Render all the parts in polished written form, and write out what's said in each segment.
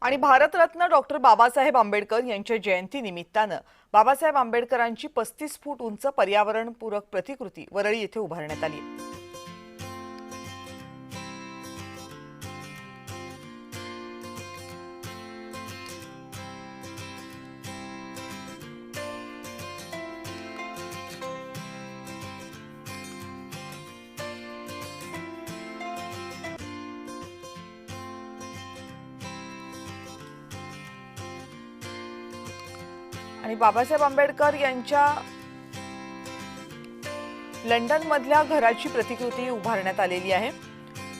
आणि भारतरत्न डॉक्टर बाबासाहेब आंबेडकर यांच्या जयंती निमित्तानं बाबासाहेब आंबेडकरांची 35 फूट उंच पर्यावरणपूरक प्रतिकृती वरळी येथे उभारण्यात आली आहे। आणि बाबासाहेब आंबेडकर यांच्या लंडन मधल्या घराची प्रतिकृती उभारण्यात आलेली आहे।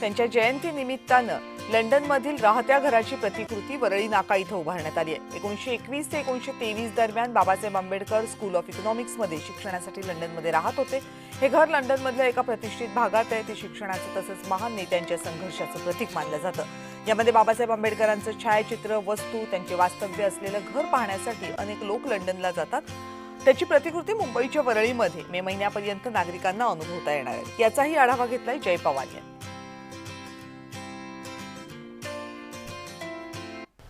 त्यांच्या जयंती निमित्तानं लंडन मधील राहत्या घराची प्रतिकृती वरळी नाका इथं उभारण्यात आली आहे। 1921 ते 1923 दरम्यान Babasaheb Ambedkar school of economics मध्ये शिक्षणासाठी लंडन मध्ये राहत होते। हे घर लंडन मधल्या एका प्रतिष्ठित भागात आहे। ते शिक्षणाचं तसंच महान नेत्यांच्या संघर्षाचं प्रतीक मानलं जातं। यामध्ये बाबासाहेब आंबेडकरांचं छायाचित्र, वस्तू, त्यांचे वास्तव्य असलेलं घर पाहण्यासाठी अनेक लोक लंडनला जातात। त्याची प्रतिकृती मुंबईच्या वरळीमध्ये मे महिन्यापर्यंत नागरिकांना अनुभवता येणार आहे। याचाही आढावा घेतलाय जय पवार यांनी।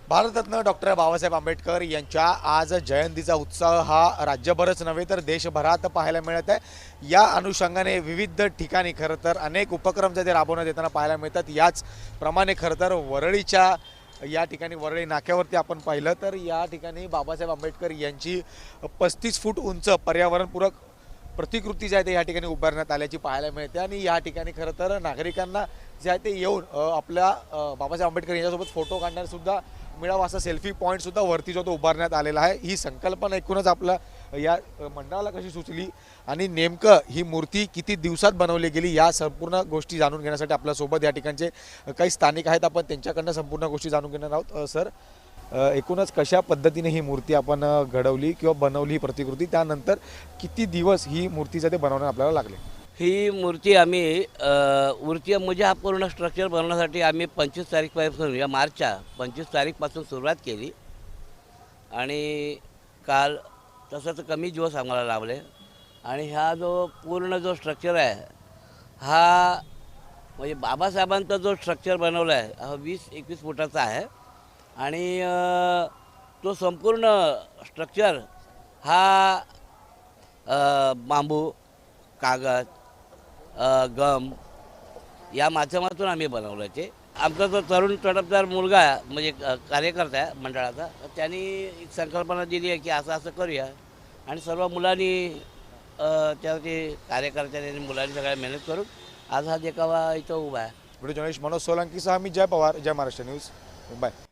भारतरत्न डॉक्टर बाबासाहेब आंबेडकर यांच्या आज जयंतीचा उत्साह हा राज्यभरच नव्हे तर देशभरात पाहायला मिळत आहे। या अनुषंगाने विविध ठिकाणी खरं तर अनेक उपक्रम जे राबवण्यात येताना पाहायला मिळतात। याच प्रमाणे खरं तर वरळीच्या या ठिकाणी वरळी नाक्यावरती आपण पाहिलं तर या ठिकाणी बाबासाहेब आंबेडकर यांची 35 फूट उंच पर्यावरणपूरक प्रतिकृती जी आहे ते या ठिकाणी उभारण्यात आल्याची पाहायला मिळते। आणि या ठिकाणी खरं तर नागरिकांना जे आहे ते येऊन आपल्या बाबासाहेब आंबेडकर यांच्यासोबत फोटो काढण्यासुद्धा मिळावा असा सेल्फी पॉईंट सुद्धा वरती जो तो उभारण्यात आलेला आहे। ही संकल्पना एकूणच आपल्या या मंडळाला कशी सुचली आणि नेमकं ही मूर्ती किती दिवसात बनवली गेली या संपूर्ण गोष्टी जाणून घेण्यासाठी आपल्यासोबत या ठिकाणचे काही स्थानिक आहेत। आपण त्यांच्याकडनं संपूर्ण गोष्टी जाणून घेणार आहोत। सर, एकूणच कशा पद्धतीने ही मूर्ती आपण घडवली किंवा बनवली ही प्रतिकृती, त्यानंतर किती दिवस ही मूर्तीचं ते बनवण्यात आपल्याला लागले? ही मूर्ती आम्ही म्हणजे हा पूर्ण स्ट्रक्चर बनवण्यासाठी आम्ही 25 तारीखपासून या मार्चच्या 25 तारीखपासून सुरुवात केली आणि काल तसं तर कमी दिवस आम्हाला लावले। आणि हा जो पूर्ण जो स्ट्रक्चर आहे हा म्हणजे बाबासाहेबांचा जो स्ट्रक्चर बनवला आहे हा 20-21 फुटाचा आहे। आणि तो संपूर्ण स्ट्रक्चर हा बांबू, कागद, गम या माध्यमातून आम्ही बनवलं ते। आमचा जो तरुण तडफदार मुलगा म्हणजे कार्यकर्ता आहे मंडळाचा, त्यांनी एक संकल्पना दिली आहे की असं असं करूया आणि सर्व मुलांनी त्यावरती कार्यकर्त्यांनी आणि मुलांनी सगळ्या मेहनत करून आज हा देखावा इथं उभा आहे। व्हिडिओ जर्नलिस्ट मनोज सोलंकीसह मी जय पवार, जय महाराष्ट्र न्यूज, मुंबई।